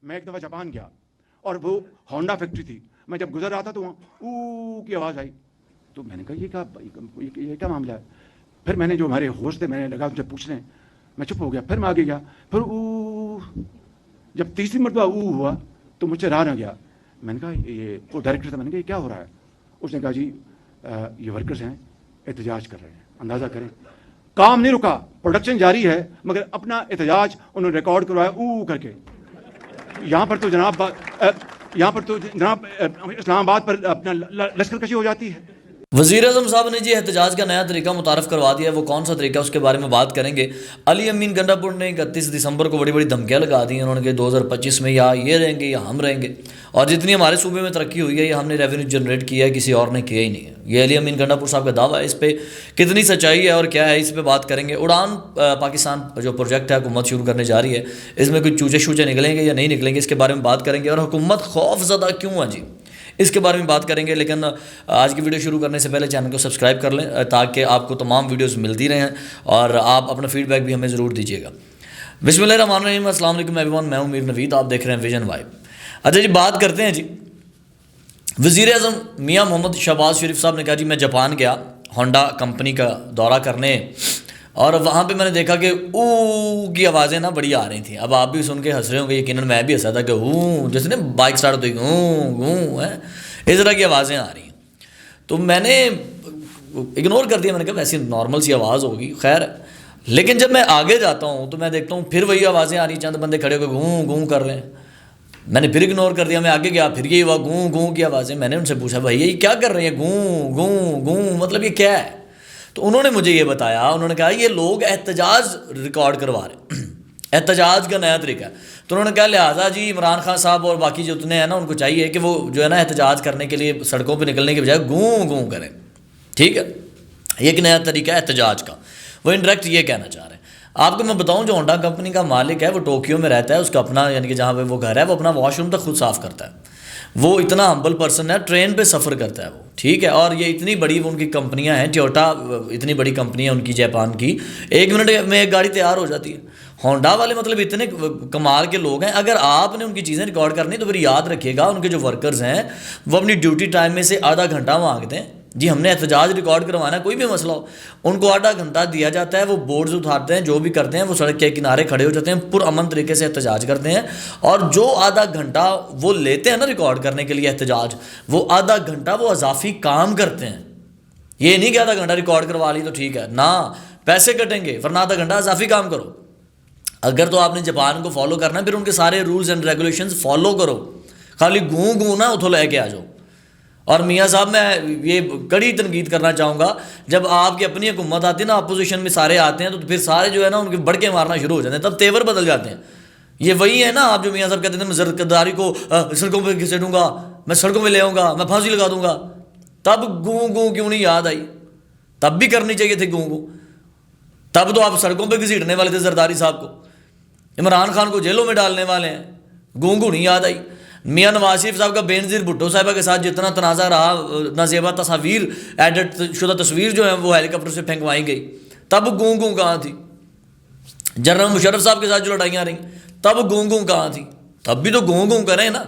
میں ایک دفعہ جاپان گیا اور وہ ہونڈا فیکٹری تھی. میں جب گزر رہا تھا تو وہاں او کی آواز آئی. تو میں نے کہا یہ کیا معاملہ ہے. پھر میں نے جو ہمارے ہوسٹ تھے میں نے لگا ان سے پوچھ لیں. میں چپ ہو گیا. پھر میں آگے گیا. پھر او جب تیسری مرتبہ او ہوا تو مجھ سے رہا نہ گیا. میں نے کہا یہ وہ ڈائریکٹر تھا. میں نے کہا یہ کیا ہو رہا ہے. اس نے کہا جی یہ ورکرز ہیں احتجاج کر رہے ہیں. اندازہ کریں کام نہیں رکا, پروڈکشن جاری ہے, مگر اپنا احتجاج انہوں نے ریکارڈ کروایا او کر کے. یہاں پر تو جناب اسلام آباد پر اپنا لشکر کشی ہو جاتی ہے. وزیر اعظم صاحب نے جی احتجاج کا نیا طریقہ متعارف کروا دیا ہے. وہ کون سا طریقہ اس کے بارے میں بات کریں گے. علی امین گنڈا پور نے 31 دسمبر کو بڑی بڑی دھمکیاں لگا دی ہیں انہوں نے کہ 2025 میں یا یہ رہیں گے یا ہم رہیں گے, اور جتنی ہمارے صوبے میں ترقی ہوئی ہے یہ ہم نے ریونیو جنریٹ کیا ہے, کسی اور نے کیا ہی نہیں ہے. یہ علی امین گنڈا پور صاحب کا دعویٰ ہے. اس پہ کتنی سچائی ہے اور کیا ہے اس پہ بات کریں گے. اڑان پاکستان جو پروجیکٹ ہے حکومت شروع کرنے جا رہی ہے, اس میں کوئی چوچے شوچے نکلیں گے یا نہیں نکلیں گے اس کے بارے میں بات کریں گے. اور حکومت خوف زدہ کیوں ہے جی اس کے بارے میں بات کریں گے. لیکن آج کی ویڈیو شروع کرنے سے پہلے چینل کو سبسکرائب کر لیں تاکہ آپ کو تمام ویڈیوز ملتی رہیں اور آپ اپنا فیڈ بیک بھی ہمیں ضرور دیجیے گا. بسم اللہ الرحمن الرحیم. السلام علیکم ایوری ون. میں امیر نوید, آپ دیکھ رہے ہیں ویژن وائب. اچھا جی بات کرتے ہیں جی. وزیر اعظم میاں محمد شہباز شریف صاحب نے کہا جی میں جاپان گیا ہونڈا کمپنی کا دورہ کرنے, اور وہاں پہ میں نے دیکھا کہ او کی آوازیں نا بڑی آ رہی تھیں. اب آپ بھی سن کے ہنس رہے ہوں گے, یقیناً میں بھی ہنسا تھا کہ جیسے نا بائک اسٹارٹ ہوتی ہے اس طرح کی آوازیں آ رہی ہیں. تو میں نے اگنور کر دیا. میں نے کہا ویسی نارمل سی آواز ہوگی خیر. لیکن جب میں آگے جاتا ہوں تو میں دیکھتا ہوں پھر وہی آوازیں آ رہی ہیں, چند بندے کھڑے ہو کے گوں کر رہے ہیں. میں نے پھر اگنور کر دیا. میں آگے گیا پھر یہی ہوا گوں کی آوازیں. میں نے ان سے پوچھا بھائی یہ کیا کر رہے ہیں گوں مطلب یہ کیا ہے. تو انہوں نے مجھے یہ بتایا, انہوں نے کہا یہ لوگ احتجاج ریکارڈ کروا رہے ہیں, احتجاج کا نیا طریقہ ہے. تو انہوں نے کہا لہٰذا جی عمران خان صاحب اور باقی جتنے ہیں نا ان کو چاہیے کہ وہ جو ہے نا احتجاج کرنے کے لیے سڑکوں پہ نکلنے کے بجائے گوں کریں. ٹھیک ہے, یہ ایک نیا طریقہ ہے احتجاج کا. وہ انڈائریکٹ یہ کہنا چاہ رہے ہیں. آپ کو میں بتاؤں جو ہونڈا کمپنی کا مالک ہے وہ ٹوکیو میں رہتا ہے. اس کا اپنا یعنی کہ جہاں پہ وہ گھر ہے وہ اپنا واش روم تک خود صاف کرتا ہے. وہ اتنا ہمبل پرسن ہے, ٹرین پہ سفر کرتا ہے وہ. ٹھیک ہے, اور یہ اتنی بڑی ان کی کمپنیاں ہیں, ٹویوٹا اتنی بڑی کمپنی ہے ان کی جاپان کی, 1 منٹ میں ایک گاڑی تیار ہو جاتی ہے. ہونڈا والے مطلب اتنے کمال کے لوگ ہیں. اگر آپ نے ان کی چیزیں ریکارڈ کرنی تو پھر یاد رکھیے گا ان کے جو ورکرز ہیں وہ اپنی ڈیوٹی ٹائم میں سے آدھا گھنٹہ مانگتے ہیں. جی ہم نے احتجاج ریکارڈ کروانا ہے, کوئی بھی مسئلہ ہو, ان کو آدھا گھنٹہ دیا جاتا ہے. وہ بورڈز اٹھاتے ہیں, جو بھی کرتے ہیں وہ سڑک کے کنارے کھڑے ہو جاتے ہیں, پرامن طریقے سے احتجاج کرتے ہیں. اور جو آدھا گھنٹہ وہ لیتے ہیں نا ریکارڈ کرنے کے لیے احتجاج, وہ آدھا گھنٹہ وہ اضافی کام کرتے ہیں. یہ نہیں کہ آدھا گھنٹہ ریکارڈ کروا لی تو ٹھیک ہے نا, پیسے کٹیں گے, ورنہ آدھا گھنٹہ اضافی کام کرو. اگر تو آپ نے جاپان کو فالو کرنا ہے پھر ان کے سارے رولز اینڈ ریگولیشنز فالو کرو. خالی گوں نا اتھو لے کے آ جاؤ. اور میاں صاحب میں یہ کڑی تنقید کرنا چاہوں گا, جب آپ کی اپنی حکومت آتی ہے نا, اپوزیشن میں سارے آتے ہیں تو پھر سارے جو ہے نا ان کے بڑھ کے مارنا شروع ہو جاتے ہیں, تب تیور بدل جاتے ہیں. یہ وہی ہے نا آپ جو میاں صاحب کہتے ہیں میں زرقداری کو سڑکوں پہ گھسیٹوں گا, میں سڑکوں پہ لے آؤں گا, میں پھانسی لگا دوں گا. تب گوں کیوں نہیں یاد آئی, تب بھی کرنی چاہیے تھی گوں. تب تو آپ سڑکوں پہ گھسیٹنے والے تھے زرداری صاحب کو, عمران خان کو جیلوں میں ڈالنے والے ہیں, گوں نہیں یاد آئی. میاں نواز شریف صاحب کا بینظیر بھٹو صاحبہ کے ساتھ جتنا تنازع رہا, نازیبا تصاویر ایڈٹ شدہ تصویر جو ہیں وہ ہیلی کاپٹر سے پھینکوائی گئی, تب گوں کہاں تھی. جنرل مشرف صاحب کے ساتھ جو لڑائیاں رہیں تب گوں کہاں تھی. تب بھی تو گوں کریں نا.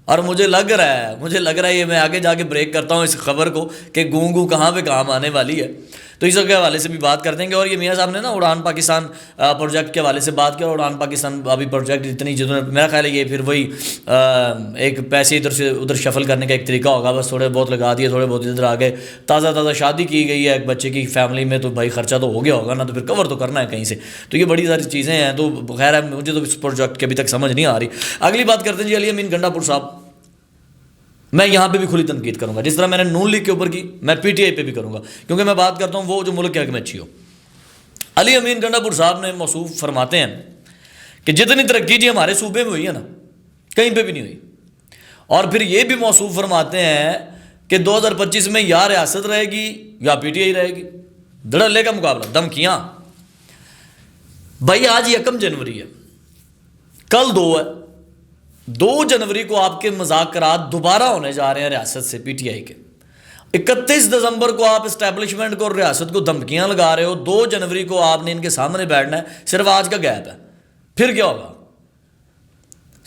اور مجھے لگ رہا ہے یہ میں آگے جا کے بریک کرتا ہوں اس خبر کو کہ گوں کہاں پہ کام آنے والی ہے. تو اس کے حوالے سے بھی بات کرتے ہیں کہ, اور یہ میاں صاحب نے نا اڑان پاکستان پروجیکٹ کے حوالے سے بات کیا. اڑان پاکستان ابھی پروجیکٹ جتنا میرا خیال ہے یہ پھر وہی ایک پیسے ادھر سے ادھر شفل کرنے کا ایک طریقہ ہوگا. بس تھوڑے بہت لگا دیے, تھوڑے بہت ادھر آ گئے. تازہ شادی کی گئی ہے ایک بچے کی فیملی میں, تو بھائی خرچہ تو ہو گیا ہوگا نا, تو پھر کور تو کرنا ہے کہیں سے. تو یہ بڑی ساری چیزیں ہیں. تو خیر ہے, مجھے تو اس پروجیکٹ کی ابھی تک سمجھ نہیں آ رہی. اگلی بات کرتے ہیں جی علی امین گنڈا پور صاحب. میں یہاں پہ بھی کھلی تنقید کروں گا, جس طرح میں نے نون لیگ کے اوپر کی میں پی ٹی آئی پہ بھی کروں گا, کیونکہ میں بات کرتا ہوں وہ جو ملک کے حق میں اچھی ہو. علی امین گنڈا پور صاحب نے موصوف فرماتے ہیں کہ جتنی ترقی جی ہمارے صوبے میں ہوئی ہے نا کہیں پہ بھی نہیں ہوئی. اور پھر یہ بھی موصوف فرماتے ہیں کہ 2025 میں یا ریاست رہے گی یا پی ٹی آئی رہے گی. دھڑلے کا مقابلہ, دھمکیاں. بھائی آج 1 جنوری ہے, کل 2 ہے. 2 جنوری کو آپ کے مذاکرات دوبارہ ہونے جا رہے ہیں ریاست سے, پی ٹی آئی کے. 31 دسمبر کو آپ اسٹیبلشمنٹ کو اور ریاست کو دھمکیاں لگا رہے ہو. 2 جنوری کو آپ نے ان کے سامنے بیٹھنا ہے. صرف آج کا گیپ ہے, پھر کیا ہوگا.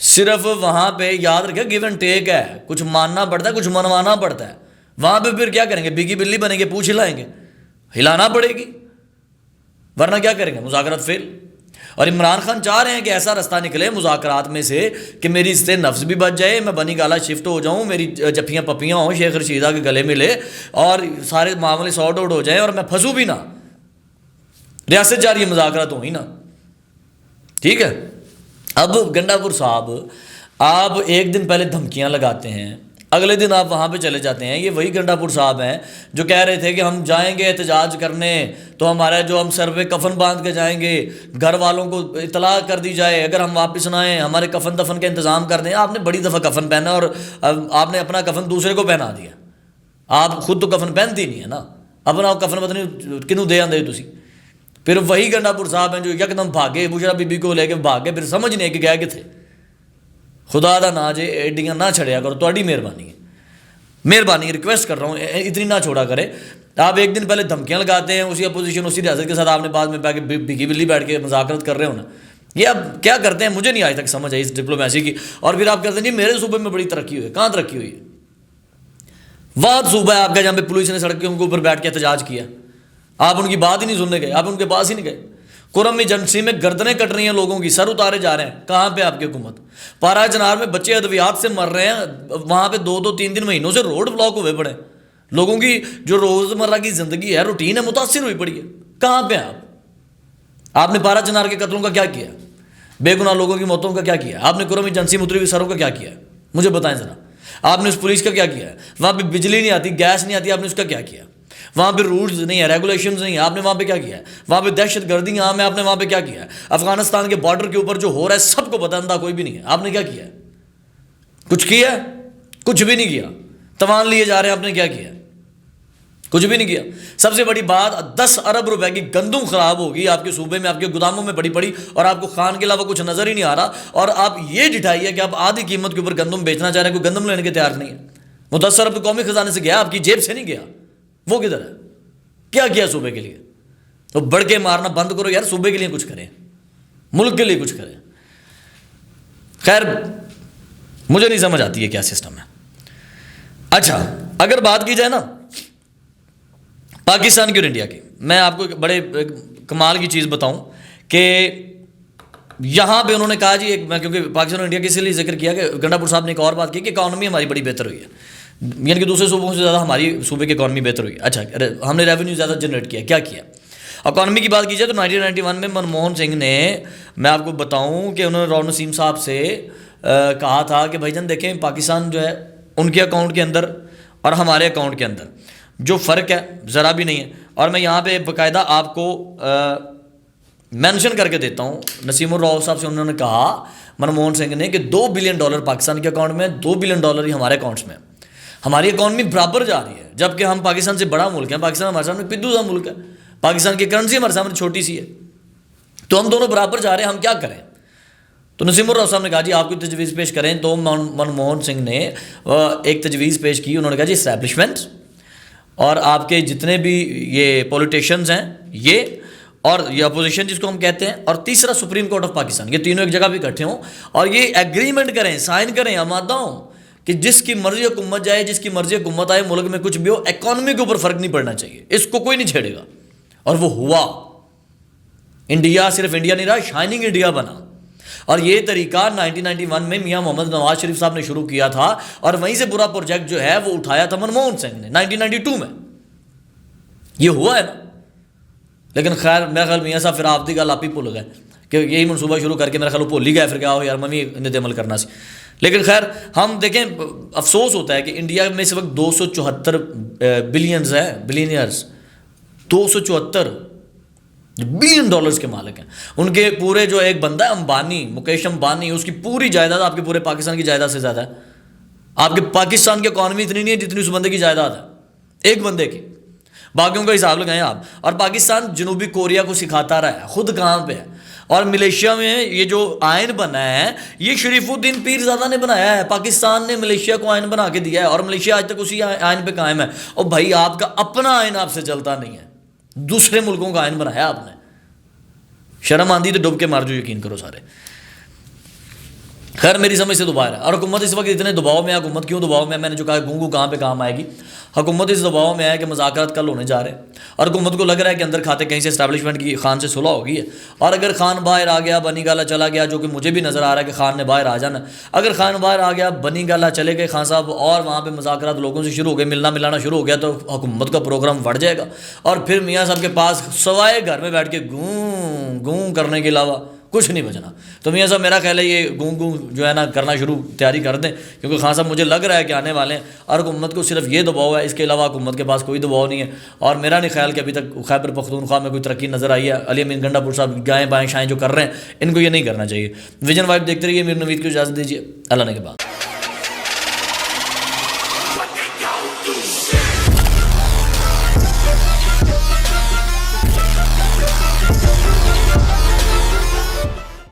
صرف وہاں پہ یاد رکھے گیو اینڈ ٹیک ہے, کچھ ماننا پڑتا ہے, کچھ منوانا پڑتا ہے. وہاں پہ پھر کیا کریں گے, بگی بلی بنیں گے, پوچھ ہلائیں گے, ہلانا پڑے گی, ورنہ کیا کریں گے, مذاکرات فیل. اور عمران خان چاہ رہے ہیں کہ ایسا رستہ نکلے مذاکرات میں سے کہ میری عزت نفس بھی بچ جائے, میں بنی گالا شفٹ ہو جاؤں, میری جفیاں پپیاں ہوں, شیخ رشیدہ کے گلے ملے اور سارے معاملے سارٹ آؤٹ ہو جائیں اور میں پھنسوں بھی نہ, ریاست جاری مذاکرات ہوں ہی نا. ٹھیک ہے. اب گنڈا پور صاحب آپ ایک دن پہلے دھمکیاں لگاتے ہیں, اگلے دن آپ وہاں پہ چلے جاتے ہیں. یہ وہی گنڈا پور صاحب ہیں جو کہہ رہے تھے کہ ہم جائیں گے احتجاج کرنے تو ہمارا جو ہم سر پہ کفن باندھ کے جائیں گے, گھر والوں کو اطلاع کر دی جائے, اگر ہم واپس نہ آئیں ہمارے کفن دفن کا انتظام کر دیں. آپ نے بڑی دفعہ کفن پہنا اور آپ نے اپنا کفن دوسرے کو پہنا دیا, آپ خود تو کفن پہنتی نہیں ہے نا, اپنا کفن پتہ نہیں کنوں دے آندے تسی. پھر وہی گنڈا پور صاحب ہیں جو یکدم بھاگے, بشرا بی بی کو لے کے بھاگے, پھر سمجھ نہیں کہ گیا کتنے. خدا دا نا جے ایڈیاں نہ چھڑیا کرو, تہاڈی مہربانی ہے, مہربانی ریکویسٹ کر رہا ہوں, اتنی نہ چھوڑا کرے. آپ ایک دن پہلے دھمکیاں لگاتے ہیں, اسی اپوزیشن اسی ریاست کے ساتھ آپ نے بعد میں بگی بلی بیٹھ کے مذاکرات کر رہے ہونا. یہ اب کیا کرتے ہیں مجھے نہیں آج تک سمجھ آئی اس ڈپلومیسی کی. اور پھر آپ کہتے ہیں جی میرے صوبے میں بڑی ترقی ہوئی ہے. کہاں ترقی ہوئی ہے؟ وہاں صوبہ ہے آپ کا جہاں پہ پولیس نے سڑک کے اوپر بیٹھ کے احتجاج کیا, آپ ان کی بات ہی نہیں سننے گئے, آپ ان کے پاس ہی نہیں گئے. قرم ایجنسی میں گردنیں کٹ رہی ہیں لوگوں کی, سر اتارے جا رہے ہیں. کہاں پہ آپ کی حکومت؟ پارا چنار میں بچے ادویات سے مر رہے ہیں, وہاں پہ 2-3 مہینوں سے روڈ بلاک ہوئے پڑے, لوگوں کی جو روزمرہ کی زندگی ہے, روٹین ہے, متاثر ہوئی پڑی ہے. کہاں پہ آپ؟ آپ نے پارا چنار کے قتلوں کا کیا کیا, بے گناہ لوگوں کی موتوں کا کیا کیا؟ آپ نے قرم ایجنسی میں اتری ہوئی سروں کا کیا کیا؟ مجھے بتائیں ذرا. آپ نے اس پولیس کا کیا کیا ہے؟ وہاں پہ بجلی نہیں آتی, گیس نہیں آتی, آپ نے اس کا کیا کیا؟ وہاں پہ رولز نہیں ہے, ریگولیشنز نہیں ہے, آپ نے وہاں پہ کیا کیا ہے؟ وہاں پہ دہشت گردی عام ہے, آپ نے وہاں پہ کیا کیا ہے؟ افغانستان کے بارڈر کے اوپر جو ہو رہا ہے سب کو پتہ, اندھا کوئی بھی نہیں ہے. آپ نے کیا کیا ہے؟ کچھ کیا ہے؟ کچھ بھی نہیں کیا. توان لیے جا رہے ہیں, آپ نے کیا کیا؟ کچھ بھی نہیں کیا. سب سے بڑی بات, 10 ارب روپے کی گندم خراب ہوگی آپ کے صوبے میں, آپ کے گوداموں میں پڑی پڑی, اور آپ کو خان کے علاوہ کچھ نظر ہی نہیں آ رہا. اور آپ یہ ڈٹھائی ہے کہ آپ آدھی قیمت کے اوپر گندم بیچنا چاہ رہے ہیں, کوئی گندم لینے کے تیار نہیں ہے. 10 ارب تو قومی خزانے سے گیا, آپ کی جیب سے نہیں گیا. وہ کدھر ہے؟ کیا کیا صوبے کے لیے؟ تو بڑھ کے مارنا بند کرو یار, صوبے کے لیے کچھ کریں, ملک کے لیے کچھ کریں. خیر مجھے نہیں سمجھ آتی ہے کیا سسٹم ہے. اچھا اگر بات کی جائے نا پاکستان کی اور انڈیا کی, میں آپ کو ایک بڑے کمال کی چیز بتاؤں کہ یہاں پہ انہوں نے کہا جی, میں کیونکہ پاکستان اور انڈیا کے اس لیے ذکر کیا کہ گنڈا پور صاحب نے ایک اور بات کی کہ اکانومی ہماری بڑی بہتر ہوئی ہے, یعنی کہ دوسرے صوبوں سے زیادہ ہماری صوبے کی اکانومی بہتر ہوئی ہے. اچھا ہم نے ریونیو زیادہ جنریٹ کیا, کیا کیا؟ اکانومی کی بات کی جائے تو 1991 میں منموہن سنگھ نے, میں آپ کو بتاؤں کہ انہوں نے راؤ نسیم صاحب سے کہا تھا کہ بھائی جان دیکھیں پاکستان جو ہے ان کے اکاؤنٹ کے اندر اور ہمارے اکاؤنٹ کے اندر جو فرق ہے ذرا بھی نہیں ہے. اور میں یہاں پہ باقاعدہ آپ کو مینشن کر کے دیتا ہوں, نسیم الراؤ صاحب سے انہوں نے کہا منموہن سنگھ نے کہ $2 بلین پاکستان کے اکاؤنٹ میں, $2 بلین ہی ہمارے اکاؤنٹس میں. ہماری اکانومی برابر جا رہی ہے, جبکہ ہم پاکستان سے بڑا ملک ہیں. پاکستان ہمارے سامنے پدو سا ملک ہے, پاکستان کی کرنسی ہمارے سامنے چھوٹی سی ہے, تو ہم دونوں برابر جا رہے ہیں, ہم کیا کریں؟ تو نسیم الراؤ صاحب نے کہا جی آپ کوئی تجویز پیش کریں. تو منموہن سنگھ نے ایک تجویز پیش کی, انہوں نے کہا جی اسٹیبلشمنٹ اور آپ کے جتنے بھی یہ پولیٹیشنز ہیں یہ, اور یہ اپوزیشن جس کو ہم کہتے ہیں, اور تیسرا سپریم کورٹ آف پاکستان, یہ تینوں ایک جگہ پہ اکٹھے ہوں اور یہ ایگریمنٹ کریں, سائن کریں, آمادہ ہوں کہ جس کی مرضی حکومت جائے, جس کی مرضی حکومت آئے, ملک میں کچھ بھی ہو, اکانومی کے اوپر فرق نہیں پڑنا چاہیے, اس کو کوئی نہیں چھیڑے گا. اور وہ ہوا. انڈیا صرف انڈیا نہیں رہا, شائننگ انڈیا بنا. اور یہ طریقہ 1991 میں میاں محمد نواز شریف صاحب نے شروع کیا تھا, اور وہیں سے پورا پروجیکٹ جو ہے وہ اٹھایا تھا منموہن سنگھ نے 1992 میں. یہ ہوا ہے نا. لیکن خیر میرا خیال میاں صاحب پھر آپ کی گل آپ ہی بھول گئے کہ یہی منصوبہ شروع کر کے میرا خیال وہ بھول ہی گئے, پھر کیا ہو یار میں بھی انہیں عمل کرنا سی. لیکن خیر ہم دیکھیں, افسوس ہوتا ہے کہ انڈیا میں اس وقت 274 بلینز ہیں, بلینئرز 274 $بلین کے مالک ہیں. ان کے پورے جو ایک بندہ ہے امبانی, مکیش امبانی, اس کی پوری جائیداد آپ کے پورے پاکستان کی جائیداد سے زیادہ ہے. آپ کے پاکستان کی اکانومی اتنی نہیں ہے جتنی اس بندے کی جائیداد ہے, ایک بندے کی. باقیوں کا حساب لگائیں آپ. اور پاکستان جنوبی کوریا کو سکھاتا رہا ہے, خود کہاں پہ ہے. اور ملیشیا میں یہ جو آئین بنا ہے یہ شریف الدین پیرزادہ نے بنایا ہے. پاکستان نے ملیشیا کو آئین بنا کے دیا ہے, اور ملیشیا آج تک اسی آئین پہ قائم ہے. اور بھائی آپ کا اپنا آئین آپ سے چلتا نہیں ہے, دوسرے ملکوں کا آئین بنایا آپ نے. شرم آندی تو ڈوب کے مار جو, یقین کرو سارے. خیر میری سمجھ سے تو باہر ہے. اور حکومت اس وقت اتنے دباؤ میں ہے. حکومت کیوں دباؤ میں ہے؟ میں نے جو کہا گونگو کہاں پہ کام آئے گی. حکومت اس دباؤ میں ہے کہ مذاکرات کل ہونے جا رہے ہیں اور حکومت کو لگ رہا ہے کہ اندر کھاتے کہیں سے اسٹیبلشمنٹ کی خان سے صلح ہو گئی ہے. اور اگر خان باہر آ گیا, بنی گالا چلا گیا, جو کہ مجھے بھی نظر آ رہا ہے کہ خان نے باہر آ جانا, اگر خان باہر آ گیا, بنی گالا چلے گئے خان صاحب, اور وہاں پہ مذاکرات لوگوں سے شروع ہو گئے, ملنا ملانا شروع ہو گیا, تو حکومت کا پروگرام بڑھ جائے گا. اور پھر میاں صاحب کے پاس سوائے گھر میں بیٹھ کے گوں گوں کرنے کے علاوہ کچھ نہیں بچنا. تو میاں صاحب میرا خیال ہے یہ گوں گوں جو ہے نا کرنا شروع تیاری کر دیں, کیونکہ خان صاحب مجھے لگ رہا ہے کہ آنے والے ہیں. اور حکومت کو صرف یہ دباؤ ہے, اس کے علاوہ حکومت کے پاس کوئی دباؤ نہیں ہے. اور میرا نہیں خیال کہ ابھی تک خیبر پختونخوا میں کوئی ترقی نظر آئی ہے. علی امین گنڈا پور صاحب گائیں بائیں شائیں جو کر رہے ہیں, ان کو یہ نہیں کرنا چاہیے. ویژن وائب دیکھتے رہیے. میر نوید کو اجازت دیجیے. اللہ نے کے بعد.